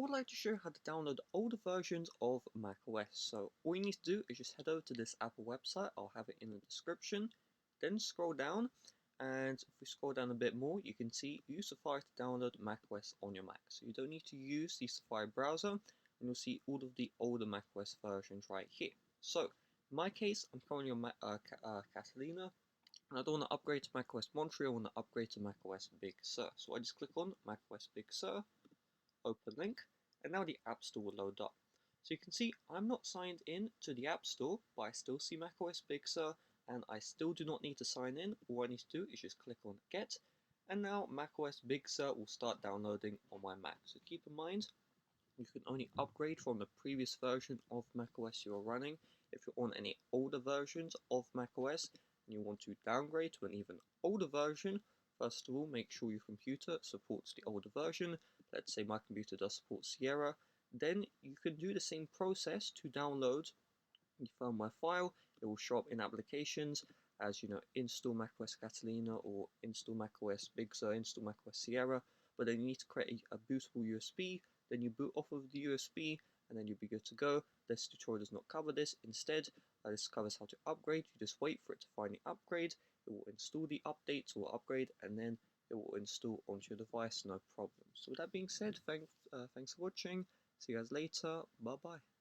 I would like to show you how to download older versions of macOS. So all you need to do is just head over to this Apple website. I'll have it in the description. Then scroll down, and if we scroll down a bit more, you can see use Safari to download macOS on your Mac. So you don't need to use the Safari browser, and you'll see all of the older macOS versions right here. So in my case, I'm currently on Catalina, and I don't want to upgrade to macOS Montreal. I want to upgrade to macOS Big Sur. So I just click on macOS Big Sur, open link, and now the App Store will load up. So you can see I'm not signed in to the App Store, but I still see macOS Big Sur, and I still do not need to sign in. All I need to do is just click on Get, and now macOS Big Sur will start downloading on my Mac. So keep in mind, you can only upgrade from the previous version of macOS you're running. If you're on any older versions of macOS and you want to downgrade to an even older version, first of all, make sure your computer supports the older version. Let's say my computer does support Sierra. Then you can do the same process to download the firmware file. It will show up in applications as, install macOS Catalina or install macOS Big Sur, install macOS Sierra. But then you need to create a bootable USB. Then you boot off of the USB, and then you'll be good to go. This tutorial does not cover this. Instead, this covers how to upgrade. You just wait for it to find the upgrade. It will install the updates or upgrade, and then it will install onto your device, no problem. So with that being said, thanks for watching. See you guys later. Bye bye.